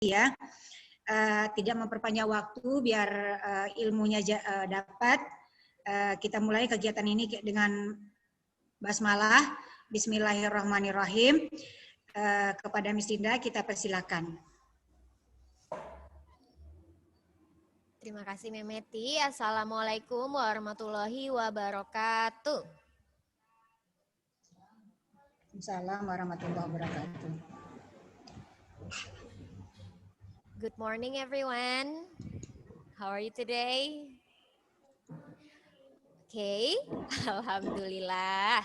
ya. Tidak memperpanjang waktu biar ilmunya dapat. Kita mulai kegiatan ini dengan basmalah. Bismillahirrahmanirrahim. Kepada Miss Dinda kita persilakan. Terima kasih Memeti. Assalamualaikum warahmatullahi wabarakatuh. Assalamualaikum warahmatullahi wabarakatuh. Good morning everyone. How are you today? Oke, alhamdulillah.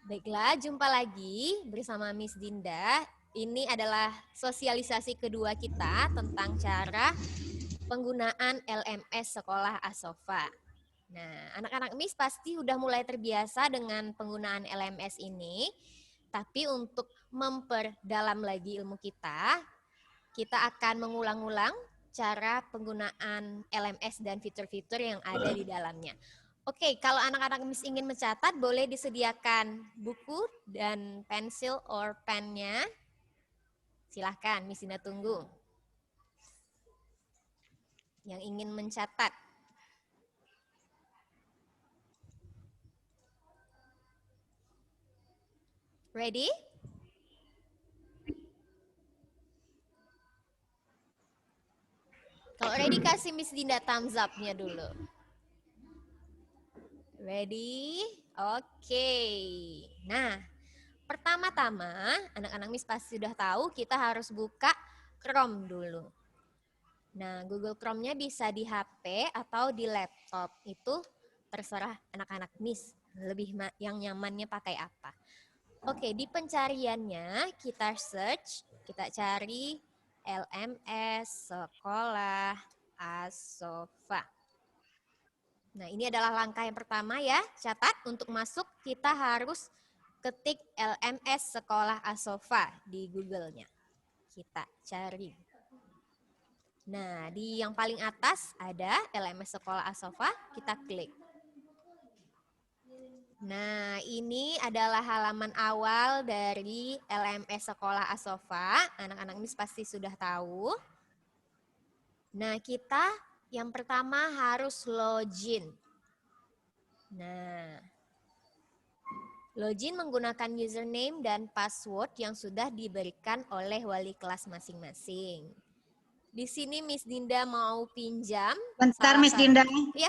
Baiklah, jumpa lagi bersama Miss Dinda. Ini adalah sosialisasi kedua kita tentang cara penggunaan LMS Sekolah Asofa. Nah, anak-anak Miss pasti udah mulai terbiasa dengan penggunaan LMS ini. Tapi untuk memperdalam lagi ilmu kita akan mengulang-ulang cara penggunaan LMS dan fitur-fitur yang ada di dalamnya. Oke, kalau anak-anak Miss ingin mencatat, boleh disediakan buku dan pensil or pennya. Silahkan, Miss Dinda tunggu. Yang ingin mencatat. Ready? Kalau ready, kasih Miss Dinda thumbs up-nya dulu. Ready? Oke. Nah, pertama-tama anak-anak Miss pasti sudah tahu kita harus buka Chrome dulu. Nah, Google Chrome-nya bisa di HP atau di laptop. Itu terserah anak-anak Miss. Lebih yang nyamannya pakai apa. Oke, di pencariannya kita search, kita cari LMS Sekolah Asofa. Nah, ini adalah langkah yang pertama ya. Catat, untuk masuk kita harus ketik LMS Sekolah Asofa di Google-nya. Kita cari. Nah, di yang paling atas ada LMS Sekolah Asofa, kita klik. Nah, ini adalah halaman awal dari LMS Sekolah Asofa. Anak-anak Miss pasti sudah tahu. Nah, kita yang pertama harus login. Nah, login menggunakan username dan password yang sudah diberikan oleh wali kelas masing-masing. Di sini Miss Dinda mau pinjam. Bentar Miss Dinda. Ya.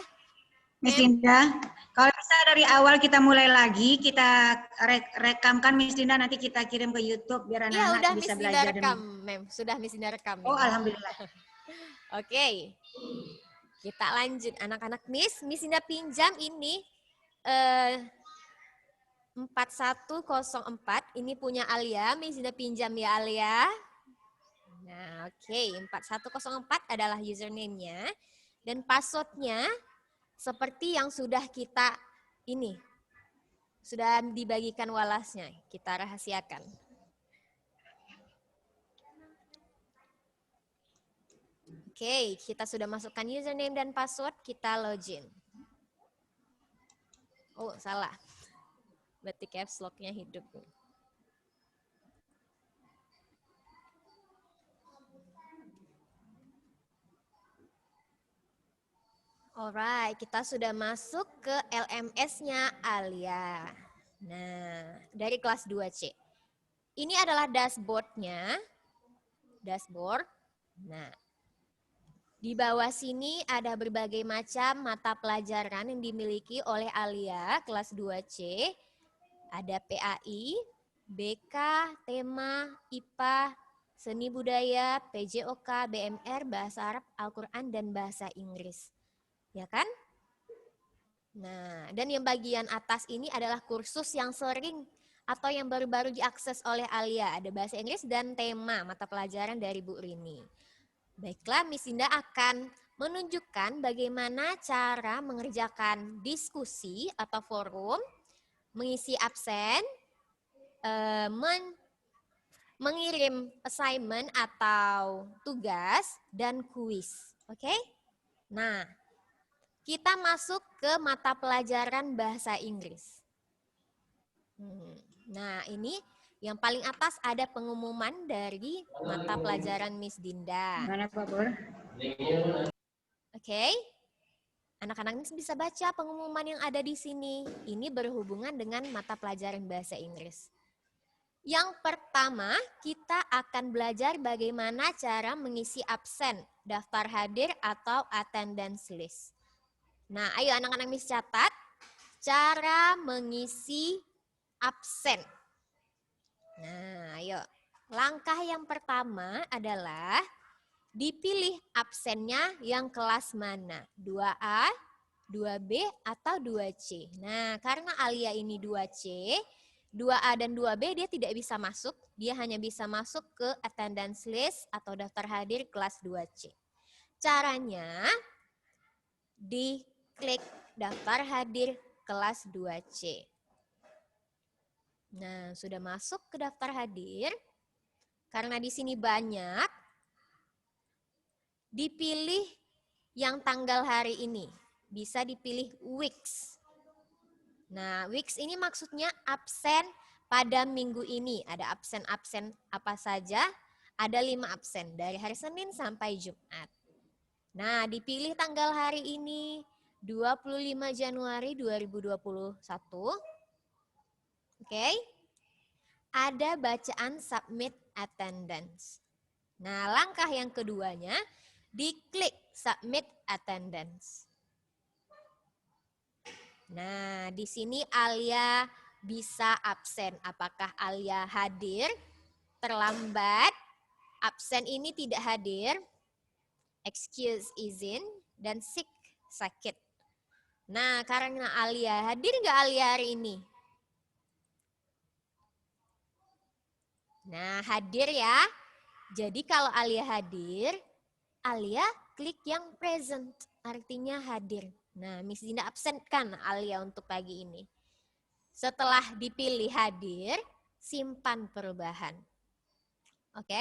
Miss Dinda, kalau bisa dari awal kita mulai lagi, kita rekamkan Miss Dinda, nanti kita kirim ke YouTube biar anak-anak bisa belajar. Rekam, Mem. Sudah Miss Dinda rekam. Oh, alhamdulillah. Oke. Kita lanjut anak-anak Miss Dinda pinjam ini 4104, ini punya Alia, Miss Dinda pinjam ya Alia. Nah, oke, 4104 adalah username-nya dan password-nya seperti yang sudah kita sudah dibagikan walasnya, kita rahasiakan. Oke, kita sudah masukkan username dan password, kita login. Oh, salah. Berarti caps lock-nya hidup. Alright, kita sudah masuk ke LMS-nya Alia. Nah, dari kelas 2C. Ini adalah dashboard-nya. Dashboard. Nah, di bawah sini ada berbagai macam mata pelajaran yang dimiliki oleh Alia kelas 2C. Ada PAI, BK, tema, IPA, seni budaya, PJOK, BMR, bahasa Arab, Al-Quran, dan bahasa Inggris. Ya kan? Nah, dan yang bagian atas ini adalah kursus yang sering atau yang baru-baru diakses oleh Alia. Ada bahasa Inggris dan tema mata pelajaran dari Bu Rini. Baiklah, Miss Dinda akan menunjukkan bagaimana cara mengerjakan diskusi atau forum, mengisi absen, mengirim assignment atau tugas, dan kuis. Oke? Nah, kita masuk ke mata pelajaran bahasa Inggris. Nah, ini Yang paling atas ada pengumuman dari mata pelajaran Miss Dinda. Mana Pak Pur? Oke. Anak-anak Miss bisa baca pengumuman yang ada di sini. Ini berhubungan dengan mata pelajaran bahasa Inggris. Yang pertama, kita akan belajar bagaimana cara mengisi absen, daftar hadir atau attendance list. Nah, ayo anak-anak Miss catat cara mengisi absen. Nah, ayo. Langkah yang pertama adalah dipilih absennya yang kelas mana? 2A, 2B, atau 2C. Nah, karena Alia ini 2C, 2A dan 2B dia tidak bisa masuk. Dia hanya bisa masuk ke attendance list atau daftar hadir kelas 2C. Caranya, diklik daftar hadir kelas 2C. Nah, sudah masuk ke daftar hadir. Karena di sini banyak, dipilih yang tanggal hari ini. Bisa dipilih weeks. Nah, weeks ini maksudnya absen pada minggu ini. Ada absen-absen apa saja? Ada 5 absen dari hari Senin sampai Jumat. Nah, dipilih tanggal hari ini 25 Januari 2021. Oke. Ada bacaan submit attendance. Nah, langkah yang keduanya, diklik submit attendance. Nah, di sini Alia bisa absen. Apakah Alia hadir, terlambat, absen ini tidak hadir, excuse izin, dan sick sakit. Nah, karena Alia hadir nggak Alia hari ini? Nah, hadir ya. Jadi kalau Alia hadir, Alia klik yang present, artinya hadir. Nah, Miss Dinda absenkan Alia untuk pagi ini. Setelah dipilih hadir, simpan perubahan. Oke,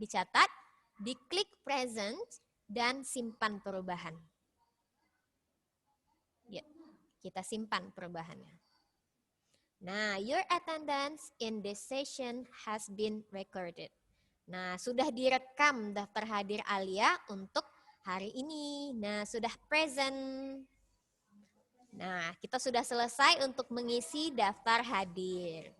dicatat, diklik present, dan simpan perubahan. Ya, kita simpan perubahannya. Nah, your attendance in this session has been recorded. Nah, sudah direkam daftar hadir Alia untuk hari ini. Nah, sudah present. Nah, kita sudah selesai untuk mengisi daftar hadir.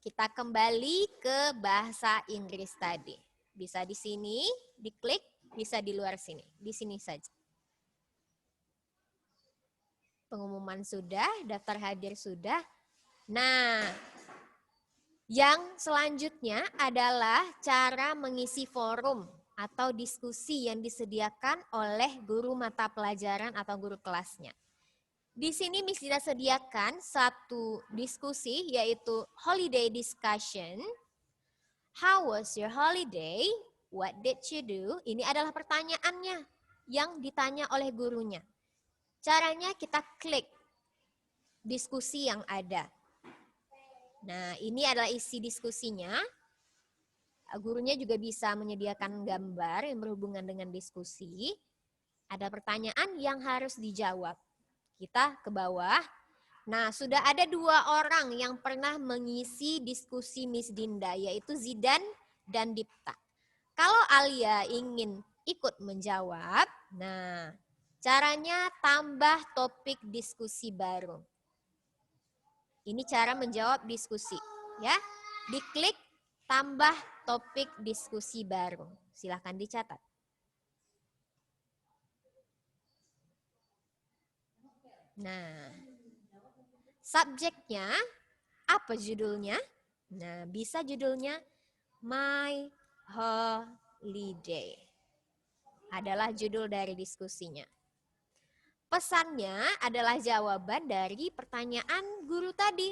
Kita kembali ke bahasa Inggris tadi. Bisa di sini, diklik, bisa di luar sini. Di sini saja. Pengumuman sudah, daftar hadir sudah. Nah, yang selanjutnya adalah cara mengisi forum atau diskusi yang disediakan oleh guru mata pelajaran atau guru kelasnya. Di sini Miss Dina sediakan satu diskusi yaitu holiday discussion. How was your holiday? What did you do? Ini adalah pertanyaannya yang ditanya oleh gurunya. Caranya kita klik diskusi yang ada. Nah, ini adalah isi diskusinya. Gurunya juga bisa menyediakan gambar yang berhubungan dengan diskusi. Ada pertanyaan yang harus dijawab. Kita ke bawah. Nah, sudah ada 2 orang yang pernah mengisi diskusi Miss Dinda, yaitu Zidan dan Dipta. Kalau Alia ingin ikut menjawab, nah, caranya tambah topik diskusi baru. Ini cara menjawab diskusi, ya. Diklik tambah topik diskusi baru. Silahkan dicatat. Nah, subjeknya apa judulnya? Nah, bisa judulnya My Holiday. Adalah judul dari diskusinya. Pesannya adalah jawaban dari pertanyaan guru tadi.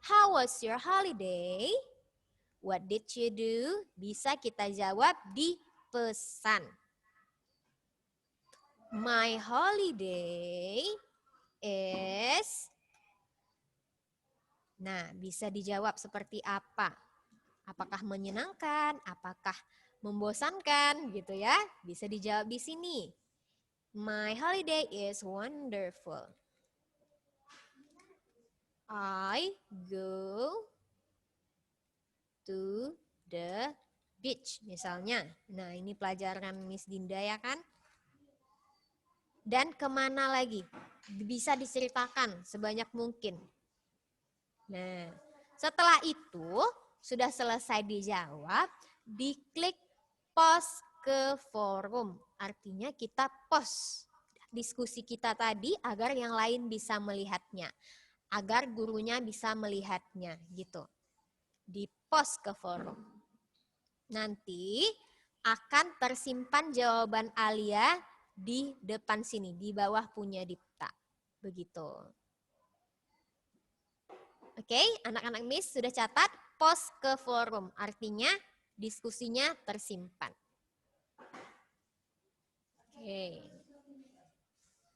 How was your holiday? What did you do? Bisa kita jawab di pesan. My holiday is... Nah, bisa dijawab seperti apa? Apakah menyenangkan? Apakah membosankan? Gitu ya. Bisa dijawab di sini. My holiday is wonderful. I go to the beach misalnya. Nah, ini pelajaran Miss Dinda ya kan? Dan kemana lagi? Bisa diceritakan sebanyak mungkin. Nah, setelah itu sudah selesai dijawab, diklik post ke forum. Artinya kita post diskusi kita tadi agar yang lain bisa melihatnya. Agar gurunya bisa melihatnya gitu. Di post ke forum. Nanti akan tersimpan jawaban Alia di depan sini, di bawah punya Dipta. Begitu. Oke, anak-anak Miss sudah catat post ke forum. Artinya diskusinya tersimpan. Oke.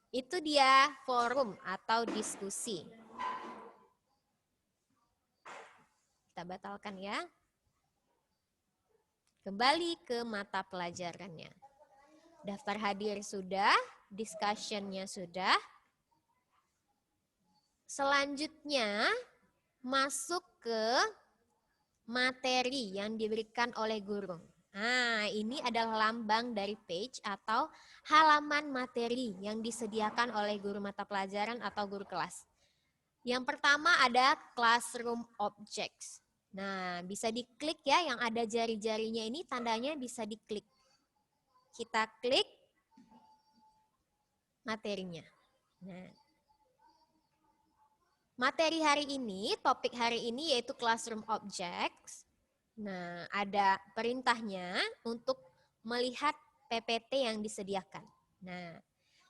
Itu dia forum atau diskusi. Kita batalkan ya. Kembali ke mata pelajarannya. Daftar hadir sudah, discussion-nya sudah. Selanjutnya masuk ke materi yang diberikan oleh guru. Nah, ini adalah lambang dari page atau halaman materi yang disediakan oleh guru mata pelajaran atau guru kelas. Yang pertama ada classroom objects. Nah, bisa diklik ya, yang ada jari-jarinya ini tandanya bisa diklik. Kita klik materinya. Nah, materi hari ini, topik hari ini yaitu classroom objects. Nah, ada perintahnya untuk melihat PPT yang disediakan. Nah,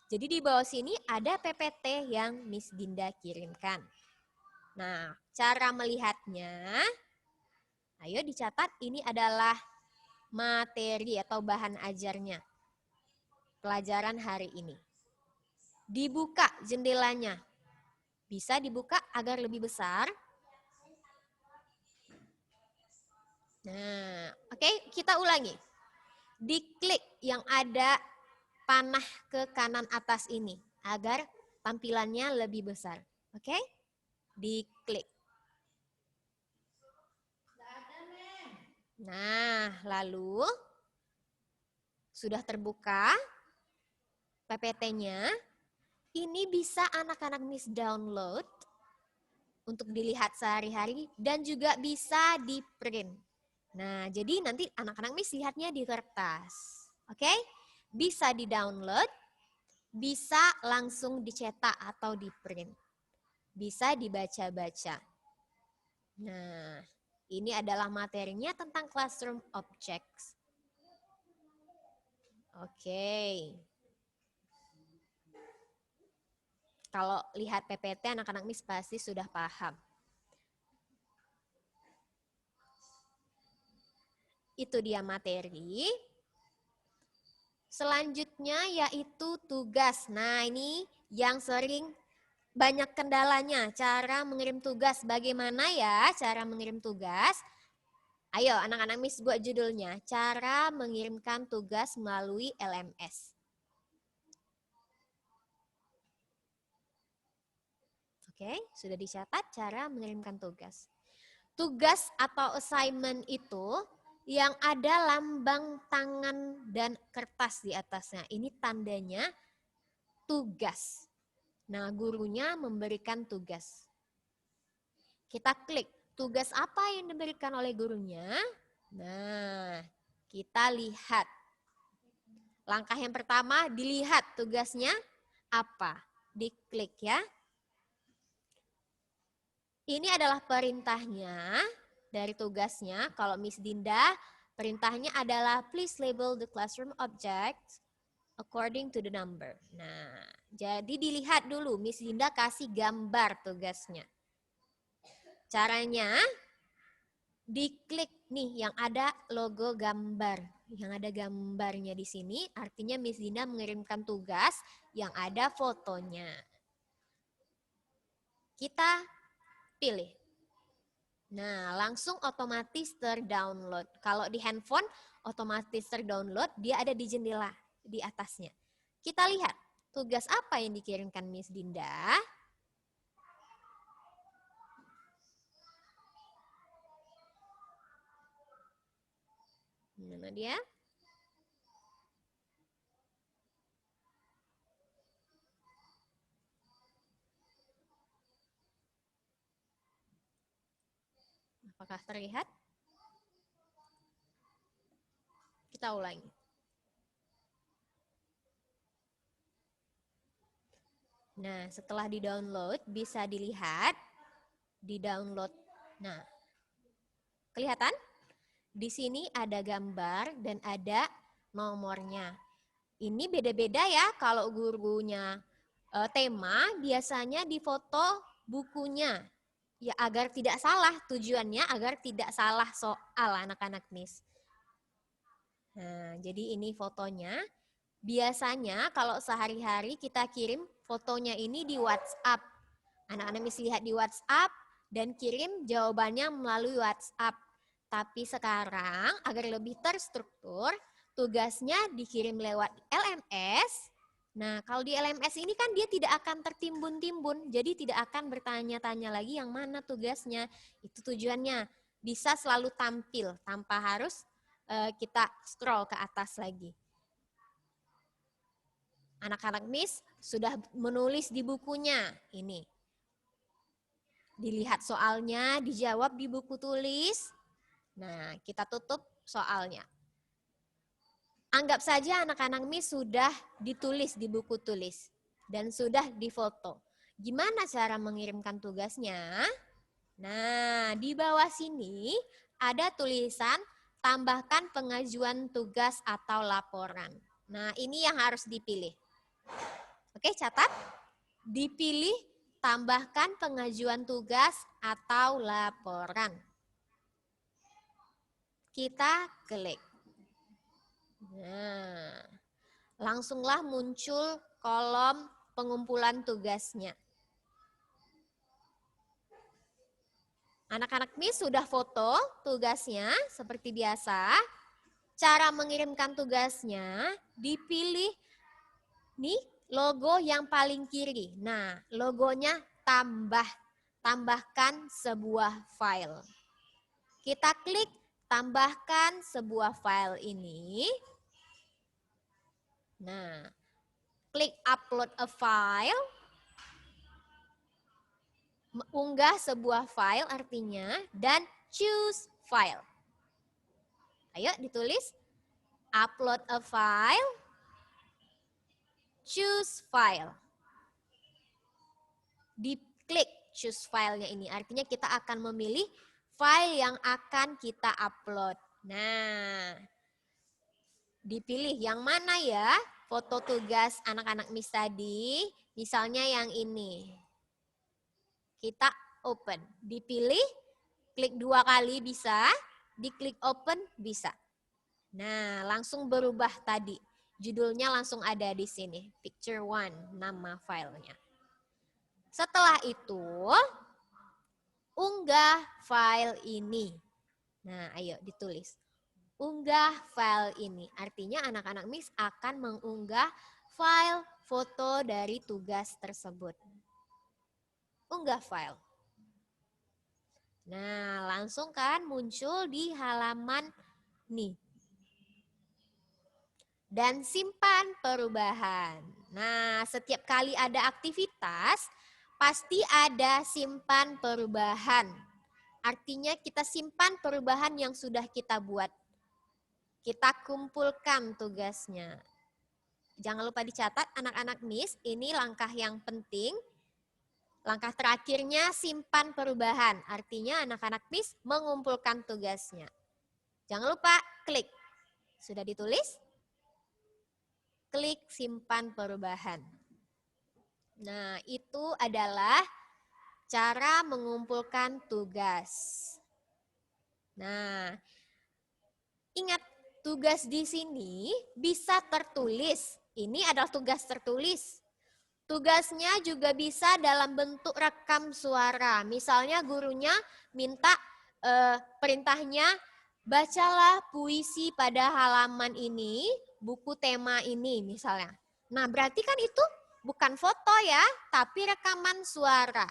jadi di bawah sini ada PPT yang Miss Dinda kirimkan. Nah, cara melihatnya, ayo dicatat, ini adalah materi atau bahan ajarnya. Pelajaran hari ini. Dibuka jendelanya. Bisa dibuka agar lebih besar. Nah, oke, kita ulangi. Diklik yang ada panah ke kanan atas ini agar tampilannya lebih besar. Oke? Diklik. Nah, lalu sudah terbuka PPT-nya. Ini bisa anak-anak Miss download untuk dilihat sehari-hari dan juga bisa di print. Nah, jadi nanti anak-anak Miss lihatnya di kertas. Oke? Bisa di-download, bisa langsung dicetak atau di print. Bisa dibaca-baca. Nah, ini adalah materinya tentang classroom objects. Oke. Kalau lihat PPT anak-anak Miss pasti sudah paham. Itu dia materi. Selanjutnya yaitu tugas. Nah, ini yang sering banyak kendalanya. Cara mengirim tugas. Bagaimana ya cara mengirim tugas? Ayo anak-anak Miss buat judulnya. Cara mengirimkan tugas melalui LMS. Oke, sudah dicatat cara mengirimkan tugas. Tugas atau assignment itu yang ada lambang tangan dan kertas di atasnya. Ini tandanya tugas. Nah, gurunya memberikan tugas. Kita klik, tugas apa yang diberikan oleh gurunya? Nah, kita lihat. Langkah yang pertama, dilihat tugasnya apa. Diklik ya. Ini adalah perintahnya dari tugasnya. Kalau Miss Dinda, perintahnya adalah please label the classroom objects according to the number. Nah, jadi dilihat dulu Miss Dinda kasih gambar tugasnya. Caranya diklik nih yang ada logo gambar, yang ada gambarnya di sini, artinya Miss Dinda mengirimkan tugas yang ada fotonya. Kita pilih. Nah, langsung otomatis terdownload. Kalau di handphone otomatis terdownload, dia ada di jendela di atasnya. Kita lihat tugas apa yang dikirimkan Miss Dinda. Mana dia? Apakah terlihat? Kita ulangi. Nah, setelah di-download, bisa dilihat di download. Nah, kelihatan? Di sini ada gambar dan ada nomornya. Ini beda-beda ya, kalau gurunya tema, biasanya difoto bukunya. Ya, agar tidak salah, tujuannya agar tidak salah soal anak-anak Miss. Nah, jadi ini fotonya. Biasanya kalau sehari-hari kita kirim fotonya ini di WhatsApp. Anak-anak Miss lihat di WhatsApp dan kirim jawabannya melalui WhatsApp. Tapi sekarang agar lebih terstruktur, tugasnya dikirim lewat LMS. Nah, kalau di LMS ini kan dia tidak akan tertimbun-timbun, jadi tidak akan bertanya-tanya lagi yang mana tugasnya. Itu tujuannya, bisa selalu tampil tanpa harus kita scroll ke atas lagi. Anak-anak Miss sudah menulis di bukunya, ini. Dilihat soalnya, dijawab di buku tulis. Nah, kita tutup soalnya. Anggap saja anak-anak Miss sudah ditulis di buku tulis dan sudah difoto. Gimana cara mengirimkan tugasnya? Nah, di bawah sini ada tulisan tambahkan pengajuan tugas atau laporan. Nah, ini yang harus dipilih. Oke, catat. Dipilih tambahkan pengajuan tugas atau laporan. Kita klik. Nah, langsunglah muncul kolom pengumpulan tugasnya. Anak-anak Miss sudah foto tugasnya seperti biasa. Cara mengirimkan tugasnya dipilih nih logo yang paling kiri. Nah, logonya tambahkan sebuah file. Kita klik tambahkan sebuah file ini. Nah, klik upload a file. Unggah sebuah file artinya dan choose file. Ayo ditulis upload a file, choose file. Diklik choose filenya ini artinya kita akan memilih file yang akan kita upload. Nah, dipilih yang mana ya? Foto tugas anak-anak Miss tadi, misalnya yang ini. Kita open, dipilih, klik 2 kali bisa, diklik open bisa. Nah, langsung berubah tadi. Judulnya langsung ada di sini, picture 1, nama filenya. Setelah itu, unggah file ini. Nah, ayo ditulis. Unggah file ini. Artinya anak-anak Miss akan mengunggah file foto dari tugas tersebut. Unggah file. Nah, langsung kan muncul di halaman nih. Dan simpan perubahan. Nah, setiap kali ada aktivitas, pasti ada simpan perubahan. Artinya kita simpan perubahan yang sudah kita buat. Kita kumpulkan tugasnya. Jangan lupa dicatat anak-anak Miss, ini langkah yang penting. Langkah terakhirnya simpan perubahan. Artinya anak-anak Miss mengumpulkan tugasnya. Jangan lupa klik. Sudah ditulis? Klik simpan perubahan. Nah, itu adalah cara mengumpulkan tugas. Nah, ingat tugas di sini bisa tertulis. Ini adalah tugas tertulis. Tugasnya juga bisa dalam bentuk rekam suara. Misalnya gurunya minta perintahnya, bacalah puisi pada halaman ini, buku tema ini misalnya. Nah, berarti kan itu bukan foto ya, tapi rekaman suara.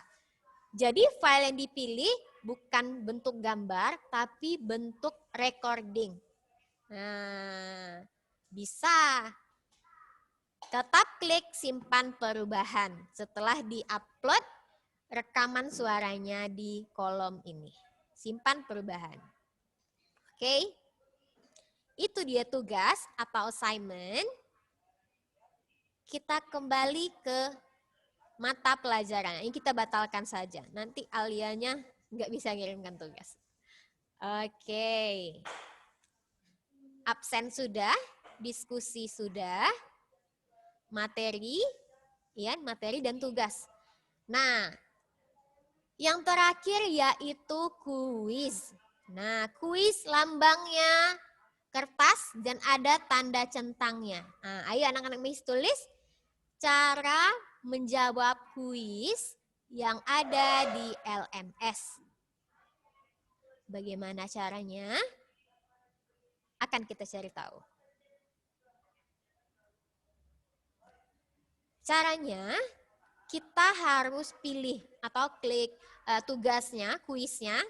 Jadi file yang dipilih bukan bentuk gambar, tapi bentuk recording. Nah, bisa. Tetap klik simpan perubahan setelah di-upload rekaman suaranya di kolom ini. Simpan perubahan. Oke? Itu dia tugas atau assignment. Kita kembali ke mata pelajaran. Ini kita batalkan saja. Nanti Alianya nggak bisa ngirimkan tugas. Oke. Absen sudah, diskusi sudah, materi, ya, materi dan tugas. Nah, yang terakhir yaitu kuis. Nah, kuis lambangnya kertas dan ada tanda centangnya. Nah, ayo anak-anak Miss tulis cara menjawab kuis yang ada di LMS. Bagaimana caranya? Akan kita cari tahu. Caranya, kita harus pilih atau klik tugasnya, kuisnya.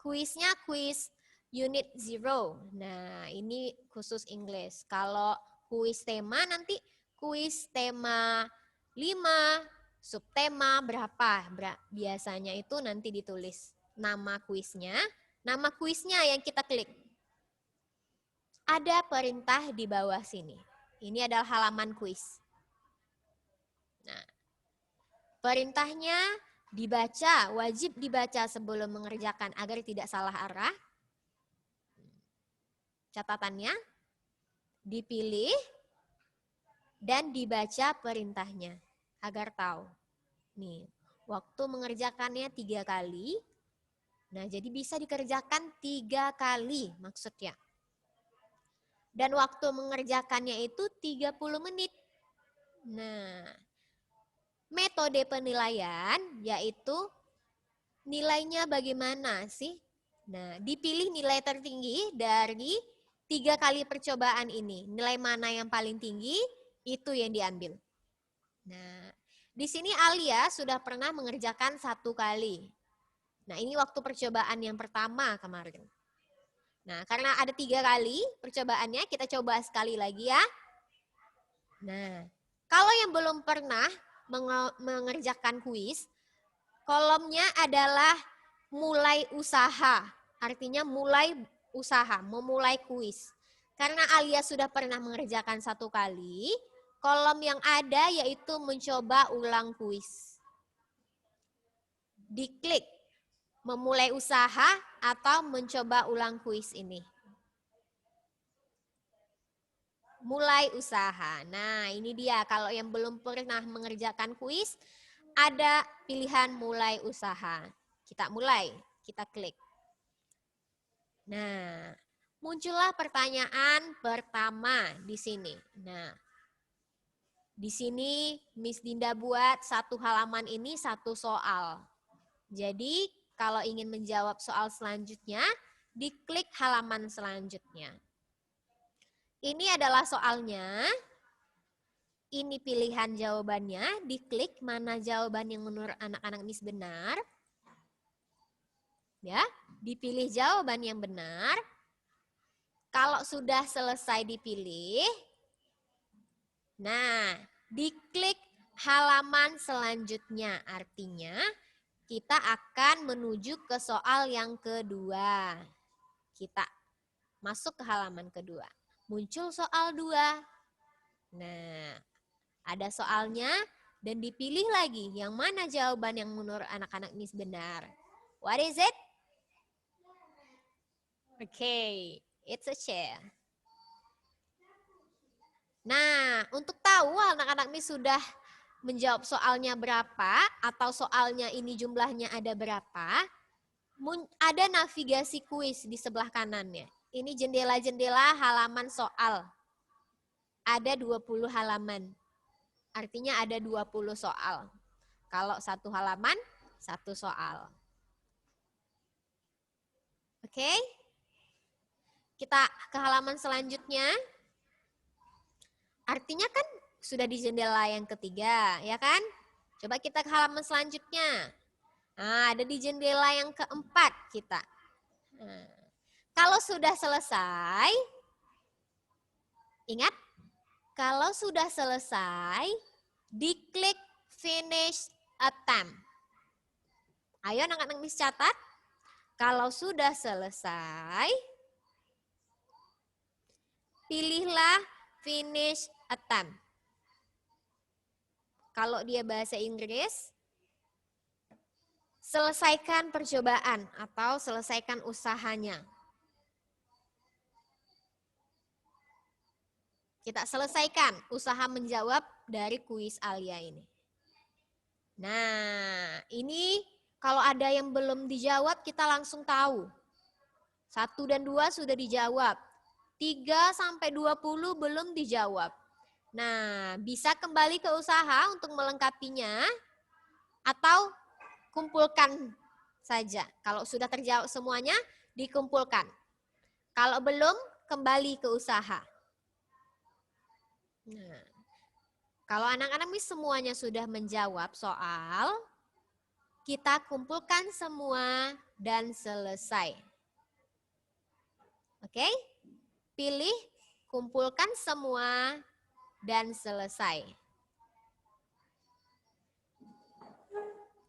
Kuisnya kuis unit 0. Nah, ini khusus English. Kalau kuis tema nanti kuis tema 5, subtema berapa. Biasanya itu nanti ditulis nama kuisnya yang kita klik. Ada perintah di bawah sini. Ini adalah halaman kuis. Nah, perintahnya dibaca, wajib dibaca sebelum mengerjakan agar tidak salah arah. Catatannya, dipilih dan dibaca perintahnya agar tahu. Nih, waktu mengerjakannya 3 kali. Nah, jadi bisa dikerjakan 3 kali maksudnya. Dan waktu mengerjakannya itu 30 menit. Nah, metode penilaian yaitu nilainya bagaimana sih? Nah, dipilih nilai tertinggi dari 3 kali percobaan ini. Nilai mana yang paling tinggi, itu yang diambil. Nah, di sini Alia sudah pernah mengerjakan 1 kali. Nah, ini waktu percobaan yang pertama kemarin. Nah, karena ada 3 kali percobaannya, kita coba sekali lagi ya. Nah, kalau yang belum pernah mengerjakan kuis, kolomnya adalah mulai usaha. Artinya mulai usaha, memulai kuis. Karena Alia sudah pernah mengerjakan 1 kali, kolom yang ada yaitu mencoba ulang kuis. Diklik memulai usaha atau mencoba ulang kuis ini. Mulai usaha. Nah, ini dia. Kalau yang belum pernah mengerjakan kuis, ada pilihan mulai usaha. Kita mulai, kita klik. Nah, muncullah pertanyaan pertama di sini. Nah, di sini Miss Dinda buat 1 halaman ini 1 soal. Jadi, kalau ingin menjawab soal selanjutnya, diklik halaman selanjutnya. Ini adalah soalnya. Ini pilihan jawabannya, diklik mana jawaban yang menurut anak-anak Miss benar. Ya, dipilih jawaban yang benar. Kalau sudah selesai dipilih, nah, diklik halaman selanjutnya. Artinya, kita akan menuju ke soal yang kedua. Kita masuk ke halaman kedua. Muncul soal 2. Nah, ada soalnya dan dipilih lagi yang mana jawaban yang menurut anak-anak Miss benar. What is it? Okay, it's a chair. Nah, untuk tahu anak-anak Miss sudah menjawab soalnya berapa atau soalnya ini jumlahnya ada berapa, ada navigasi kuis di sebelah kanannya. Ini jendela-jendela halaman soal. Ada 20 halaman. Artinya ada 20 soal. Kalau 1 halaman, 1 soal. Oke? Kita ke halaman selanjutnya. Artinya kan sudah di jendela yang ketiga, ya kan? Coba kita ke halaman selanjutnya. Nah, ada di jendela yang keempat kita. Nah, Kalau sudah selesai, ingat, kalau sudah selesai, diklik finish attempt. Ayo anak-anak Miss catat. Kalau sudah selesai, pilihlah finish attempt. Kalau dia bahasa Inggris, selesaikan percobaan atau selesaikan usahanya. Kita selesaikan usaha menjawab dari kuis Alia ini. Nah, ini kalau ada yang belum dijawab, kita langsung tahu. 1 dan 2 sudah dijawab. 3 sampai 20 belum dijawab. Nah, bisa kembali ke usaha untuk melengkapinya atau kumpulkan saja. Kalau sudah terjawab semuanya, dikumpulkan. Kalau belum, kembali ke usaha. Nah, kalau anak-anak semuanya sudah menjawab soal, kita kumpulkan semua dan selesai. Oke? Pilih, kumpulkan semua, dan selesai.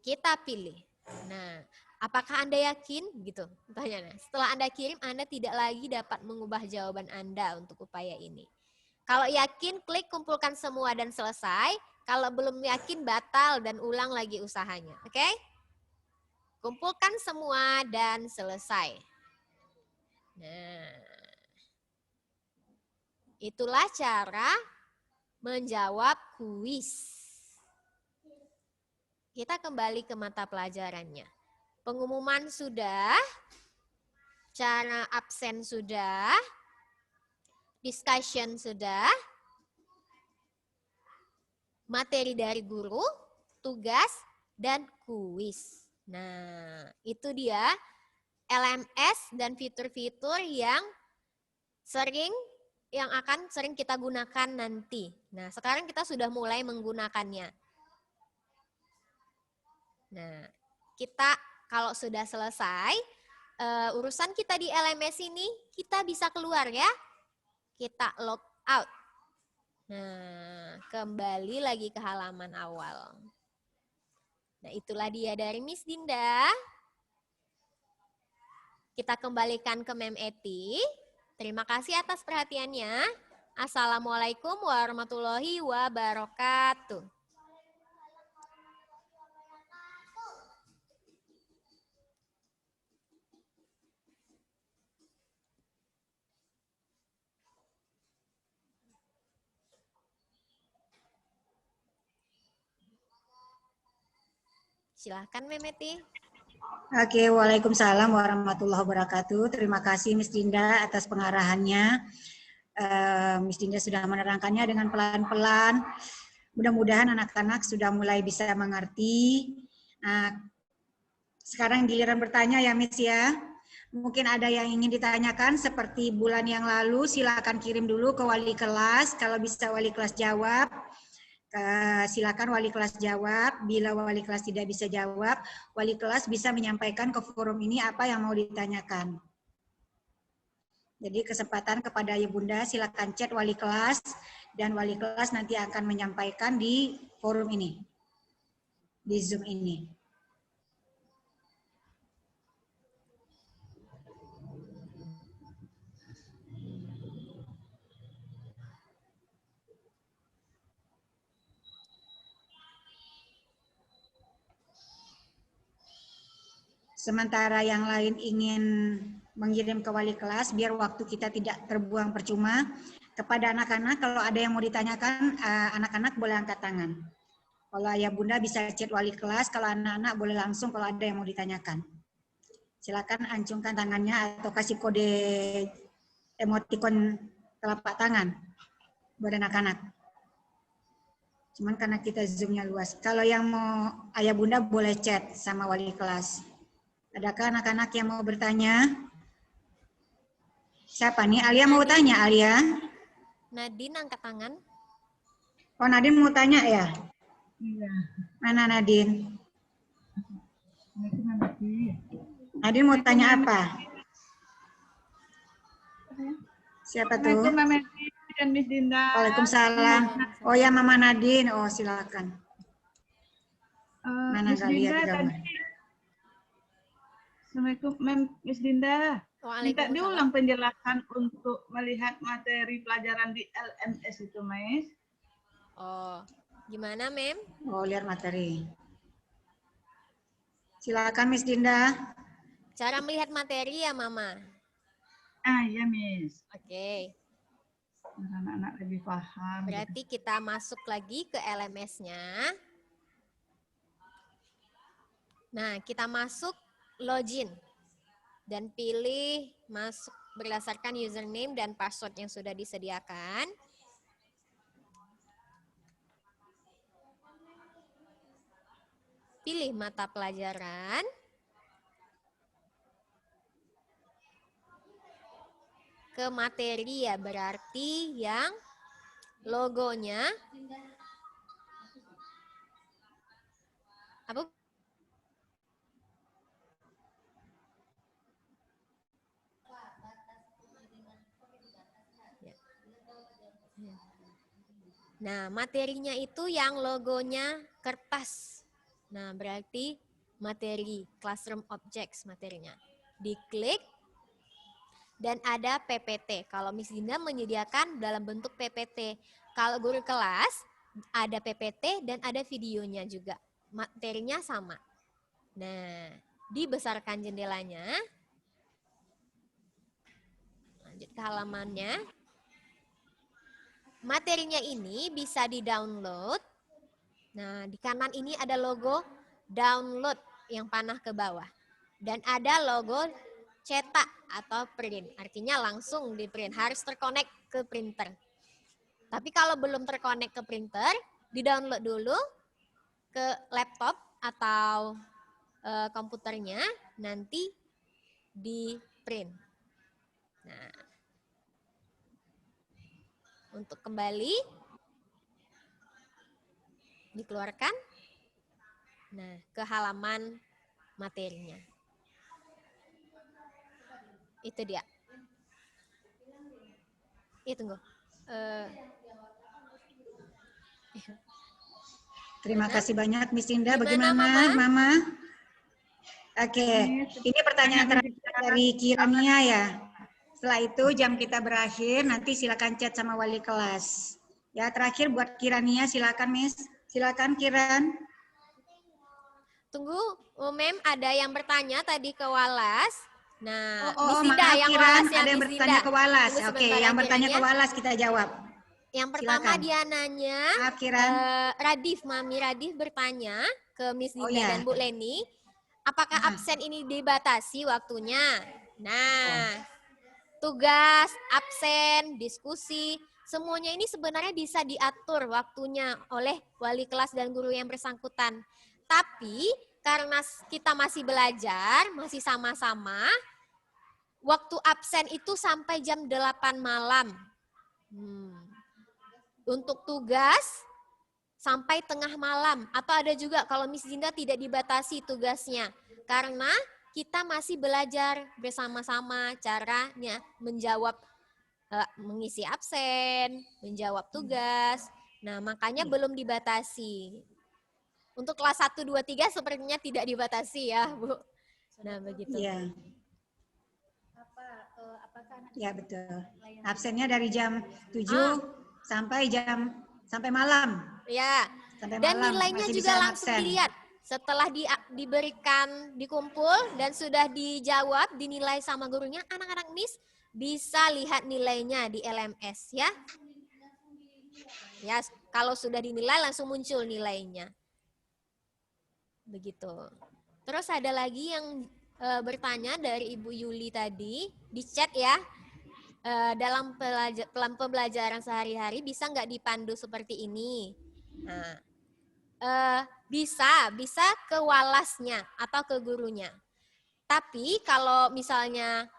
Kita pilih. Nah, apakah Anda yakin? Gitu. Tanya. Setelah Anda kirim, Anda tidak lagi dapat mengubah jawaban Anda untuk upaya ini. Kalau yakin, klik kumpulkan semua dan selesai. Kalau belum yakin, batal dan ulang lagi usahanya. Oke? Kumpulkan semua dan selesai. Nah, itulah cara menjawab kuis. Kita kembali ke mata pelajarannya. Pengumuman sudah, cara absen sudah, discussion sudah, materi dari guru, tugas, dan kuis. Nah, itu dia LMS dan fitur-fitur yang akan sering kita gunakan nanti. Nah, sekarang kita sudah mulai menggunakannya. Nah, kita kalau sudah selesai, urusan kita di LMS ini, kita bisa keluar ya. Kita log out. Nah, kembali lagi ke halaman awal. Nah, itulah dia dari Miss Dinda. Kita kembalikan ke Mem Eti. Terima kasih atas perhatiannya. Assalamualaikum warahmatullahi wabarakatuh. Silahkan Memeti. Oke, waalaikumsalam warahmatullahi wabarakatuh. Terima kasih Miss Dinda atas pengarahannya. Miss Dinda sudah menerangkannya dengan pelan-pelan. Mudah-mudahan anak-anak sudah mulai bisa mengerti. Sekarang giliran bertanya ya Miss ya. Mungkin ada yang ingin ditanyakan seperti bulan yang lalu, silakan kirim dulu ke wali kelas. Kalau bisa wali kelas jawab. Silakan wali kelas jawab. Bila wali kelas tidak bisa jawab, wali kelas bisa menyampaikan ke forum ini apa yang mau ditanyakan. Jadi kesempatan kepada Ibu Bunda, silakan chat wali kelas dan wali kelas nanti akan menyampaikan di forum ini, di Zoom ini. Sementara yang lain ingin mengirim ke wali kelas, biar waktu kita tidak terbuang percuma. Kepada anak-anak, kalau ada yang mau ditanyakan, anak-anak boleh angkat tangan. Kalau ayah bunda bisa chat wali kelas, kalau anak-anak boleh langsung kalau ada yang mau ditanyakan. Silakan acungkan tangannya atau kasih kode emoticon telapak tangan buat anak-anak. Cuman karena kita zoomnya luas. Kalau yang mau ayah bunda boleh chat sama wali kelas. Adakah anak-anak yang mau bertanya? Siapa nih? Alia mau tanya, Alia? Nadine angkat tangan. Oh, Nadine mau tanya ya? Iya. Mana Nadine? Nadine mau tanya apa? Siapa tuh? Assalamualaikum Mama Nadine dan Miss Dinda. Waalaikumsalam. Oh ya, Mama Nadine. Oh, silakan. Mana Miss nggak lihat Dinda gambar? tadi. Assalamualaikum Miss Dinda. Minta Waalaikumsalam. diulang penjelasan untuk melihat materi pelajaran di LMS itu, Miss. Oh, gimana, Mem? Oh, lihat materi. Silakan Miss Dinda. Cara melihat materi ya, Mama. Ah, iya, Miss. Oke. Anak-anak lebih paham. Berarti kita masuk lagi ke LMS-nya. Nah, kita masuk login. Dan pilih masuk berdasarkan username dan password yang sudah disediakan. Pilih mata pelajaran. Ke materi ya, berarti yang logonya apa? Nah, materinya itu yang logonya kertas. Nah, berarti materi Classroom Objects materinya. Diklik dan ada PPT. Kalau Miss Dinda menyediakan dalam bentuk PPT. Kalau guru kelas ada PPT dan ada videonya juga. Materinya sama. Nah, dibesarkan jendelanya. Lanjut ke halamannya. Materinya ini bisa di-download. Nah, di kanan ini ada logo download yang panah ke bawah. Dan ada logo cetak atau print. Artinya langsung di print. Harus terkonek ke printer. Tapi kalau belum terkonek ke printer, di-download dulu ke laptop atau komputernya, nanti di print. Nah, untuk kembali, dikeluarkan. Nah, ke halaman materinya. Itu dia. Tunggu. Terima kasih banyak Miss Dinda. Gimana, Bagaimana, Mama? Mama? Oke, ini pertanyaan terakhir dari Kirania ya. Setelah itu jam kita berakhir, nanti silakan chat sama wali kelas. Ya, terakhir buat Kirania, silakan Miss. Silakan Kiran. Tunggu, Mem, ada yang bertanya tadi ke Walas. Nah, Oh, Miss Dinda maaf yang Kiran, Walas yang ada yang Miss bertanya Dinda. ke Walas. Tunggu Oke, sebentar yang ya, bertanya ke Kiranya. Walas kita jawab. Yang pertama Silakan. dia nanya, Maaf Kiran. Radif, Mami Radif bertanya ke Miss Oh, Dinda ya. dan Bu Leni, apakah absen ini dibatasi waktunya? Nah, tugas, absen, diskusi, semuanya ini sebenarnya bisa diatur waktunya oleh wali kelas dan guru yang bersangkutan. Tapi karena kita masih belajar, masih sama-sama, waktu absen itu sampai jam 8 malam. Untuk tugas sampai tengah malam. Atau ada juga kalau Miss Dinda tidak dibatasi tugasnya. Karena kita masih belajar bersama-sama caranya menjawab, mengisi absen, menjawab tugas. Nah, makanya belum dibatasi. Untuk kelas 1, 2, 3 sepertinya tidak dibatasi ya, Bu. Nah, begitu. Iya. Ya, betul. Absennya dari jam 7 sampai malam. Ya. Sampai Dan malam nilainya masih juga bisa langsung absen. dilihat. Setelah diberikan, dikumpul, dan sudah dijawab, dinilai sama gurunya, anak-anak Miss bisa lihat nilainya di LMS ya. Ya, kalau sudah dinilai langsung muncul nilainya. Begitu. Terus ada lagi yang bertanya dari Ibu Yuli tadi, di chat ya, dalam pembelajaran sehari-hari bisa nggak dipandu seperti ini? Nah, bisa ke walasnya atau ke gurunya. Tapi kalau misalnya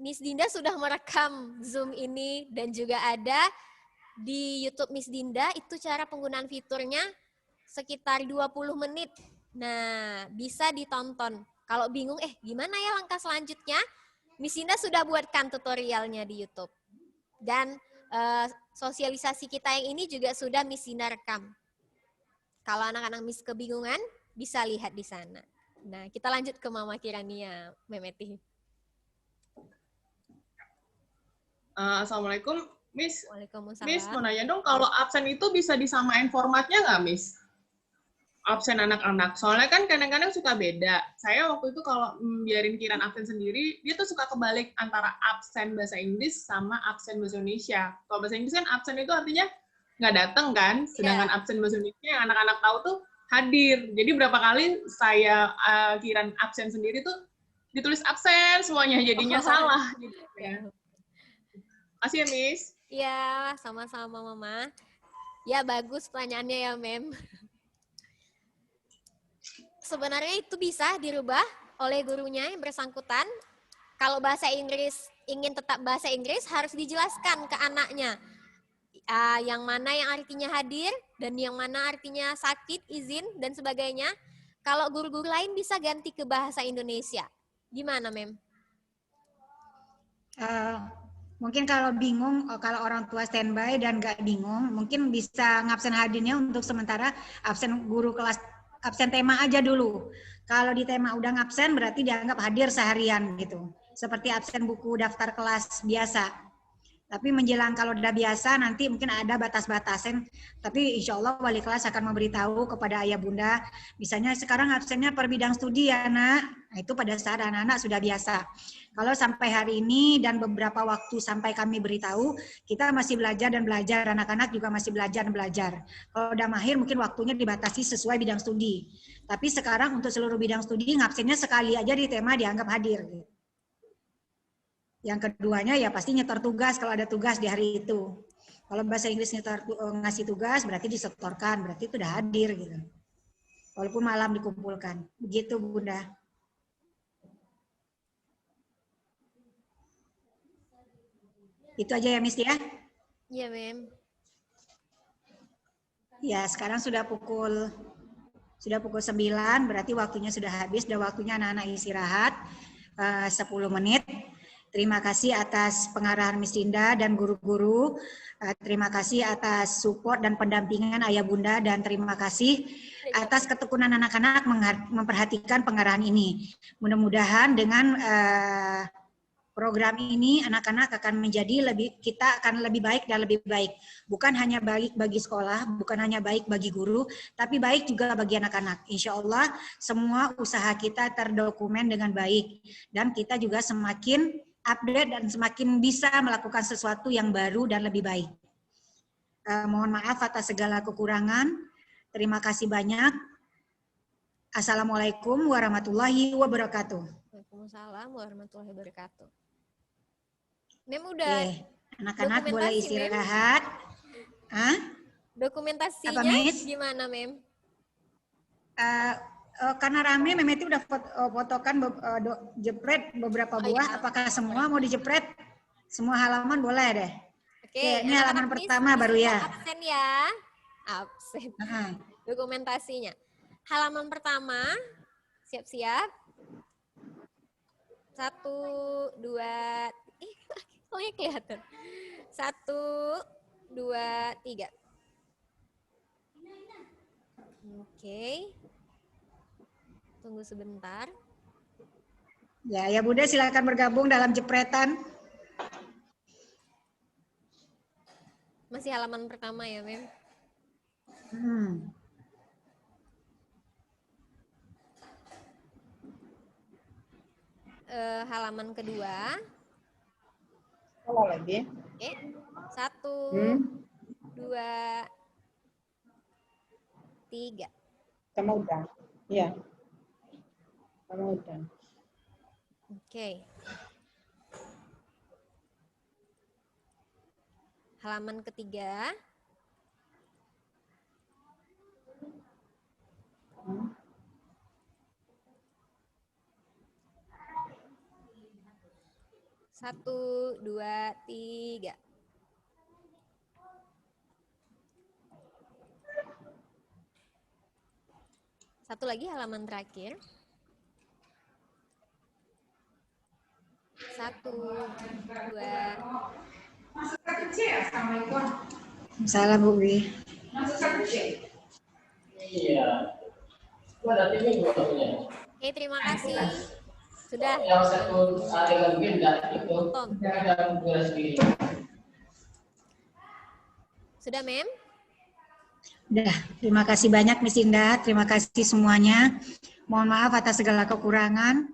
Miss Dinda sudah merekam Zoom ini dan juga ada di YouTube Miss Dinda, itu cara penggunaan fiturnya sekitar 20 menit. Nah, bisa ditonton. Kalau bingung, gimana ya langkah selanjutnya? Miss Indah sudah buatkan tutorialnya di YouTube. Dan sosialisasi kita yang ini juga sudah Miss Indah rekam. Kalau anak-anak Miss kebingungan, bisa lihat di sana. Nah, kita lanjut ke Mama Kirania, Memeti. Assalamualaikum, Miss. Waalaikumsalam. Miss, mau nanya dong, kalau absen itu bisa disamain formatnya nggak, Miss? Absen anak-anak. Soalnya kan kadang-kadang suka beda. Saya waktu itu kalau biarin Kiran absen sendiri, dia tuh suka kebalik antara absen bahasa Inggris sama absen bahasa Indonesia. Kalau bahasa Inggris kan absen itu artinya nggak datang kan, sedangkan absen bahasa Indonesia yang anak-anak tahu tuh hadir. Jadi berapa kali saya Kiran absen sendiri tuh ditulis absen semuanya, jadinya salah. Gitu, ya. Makasih ya, Miss. Iya, sama-sama Mama. Ya, bagus pertanyaannya ya, Mem. Sebenarnya itu bisa dirubah oleh gurunya yang bersangkutan. Kalau bahasa Inggris, ingin tetap bahasa Inggris, harus dijelaskan ke anaknya. Yang mana yang artinya hadir, dan yang mana artinya sakit, izin, dan sebagainya. Kalau guru-guru lain bisa ganti ke bahasa Indonesia. Gimana, Mem? Mungkin kalau bingung, kalau orang tua standby dan nggak bingung, mungkin bisa ngabsen hadirnya untuk sementara absen guru kelas, absen tema aja dulu. Kalau di tema udah ngabsen berarti dianggap hadir seharian gitu. Seperti absen buku daftar kelas biasa. Tapi menjelang kalau udah biasa nanti mungkin ada batas-batasan. Tapi insya Allah wali kelas akan memberitahu kepada ayah bunda. Misalnya sekarang absennya per bidang studi ya nak. Nah, itu pada saat anak-anak sudah biasa. Kalau sampai hari ini dan beberapa waktu sampai kami beritahu, kita masih belajar dan belajar. Anak-anak juga masih belajar dan belajar. Kalau udah mahir mungkin waktunya dibatasi sesuai bidang studi. Tapi sekarang untuk seluruh bidang studi ngabsennya sekali aja di tema dianggap hadir. Yang keduanya ya pasti nyetor tugas kalau ada tugas di hari itu. Kalau bahasa Inggris ngasih tugas berarti disetorkan, berarti itu udah hadir gitu. Walaupun malam dikumpulkan. Begitu Bunda. Itu aja ya Miss ya? Iya, Mem. Ya, sekarang sudah pukul 9, berarti waktunya sudah habis, sudah waktunya anak-anak istirahat 10 menit. Terima kasih atas pengarahan Miss Indah dan guru-guru. Terima kasih atas support dan pendampingan ayah bunda, dan terima kasih atas ketekunan anak-anak memperhatikan pengarahan ini. Mudah-mudahan dengan program ini anak-anak akan menjadi kita akan lebih baik dan lebih baik. Bukan hanya baik bagi sekolah, bukan hanya baik bagi guru, tapi baik juga bagi anak-anak. Insya Allah semua usaha kita terdokumen dengan baik. Dan kita juga semakin update dan semakin bisa melakukan sesuatu yang baru dan lebih baik. Mohon maaf atas segala kekurangan. Terima kasih banyak. Assalamualaikum warahmatullahi wabarakatuh. Waalaikumsalam warahmatullahi wabarakatuh. Mem udah anak-anak boleh istirahat. Dokumentasinya gimana, Mem? Karena rame, Mem itu udah fotokan jepret beberapa buah. Ya. Apakah semua mau dijepret? Semua halaman boleh deh. Oke, ini halaman pertama baru ya. Absen ya. Absen. Dokumentasinya. Halaman pertama, siap-siap. 1, 2, pokoknya kelihatan. 1, 2, 3. Oke. Tunggu sebentar. Ya Bunda silakan bergabung dalam jepretan. Masih halaman pertama ya, Mem? Halaman kedua. Salah lagi. Oke. 1, 2, 3. Sama udah. Iya. Sama udah. Oke. Halaman ketiga. Satu, 2, 3. Satu lagi halaman terakhir. 1, 2, Salam Bu Wi. Oke, terima kasih. Sudah. Tom. Sudah, Mem? Udah, terima kasih banyak Miss Indah, terima kasih semuanya. Mohon maaf atas segala kekurangan.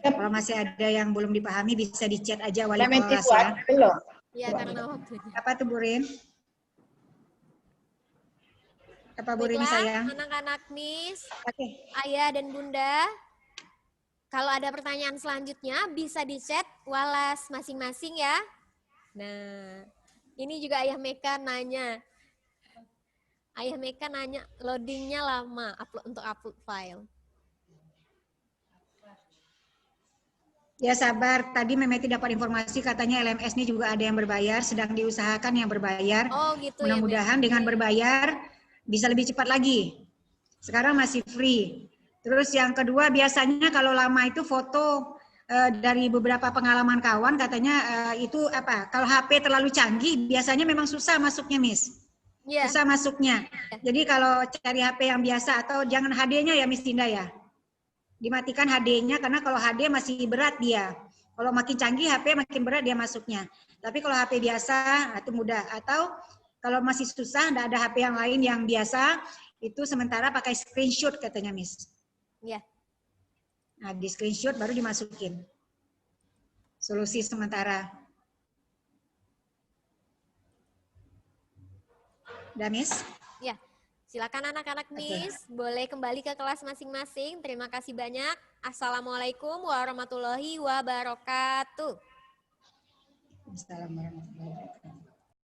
Kalau masih ada yang belum dipahami bisa di chat aja wali kelas ya. Belum. Iya, karena waktunya. Apa tuh Bu Rin? Apa Bu Rini Baiklah, sayang? anak-anak Miss, Oke. Ayah dan Bunda, kalau ada pertanyaan selanjutnya bisa di chat Walas masing-masing ya. Nah, ini juga Ayah Meka nanya. Ayah Meka nanya loadingnya lama untuk upload file. Ya sabar, tadi Memeti dapat informasi katanya LMS ini juga ada yang berbayar, sedang diusahakan yang berbayar. Oh gitu ya, Mudah-mudahan Mem. dengan berbayar bisa lebih cepat lagi. Sekarang masih free. Terus yang kedua biasanya kalau lama itu foto dari beberapa pengalaman kawan katanya itu apa? Kalau HP terlalu canggih biasanya memang susah masuknya, Miss. Yeah. Susah masuknya. Jadi kalau cari HP yang biasa atau jangan HD-nya ya Miss Dinda ya. Dimatikan HD-nya karena kalau HD masih berat dia. Kalau makin canggih HP makin berat dia masuknya. Tapi kalau HP biasa itu mudah. Atau kalau masih susah, tidak ada HP yang lain yang biasa, itu sementara pakai screenshot katanya Miss. Iya. Nah di screenshot baru dimasukin. Solusi sementara. Udah Miss? Ya, silakan anak-anak Miss, boleh kembali ke kelas masing-masing. Terima kasih banyak. Assalamualaikum warahmatullahi wabarakatuh. Assalamualaikum.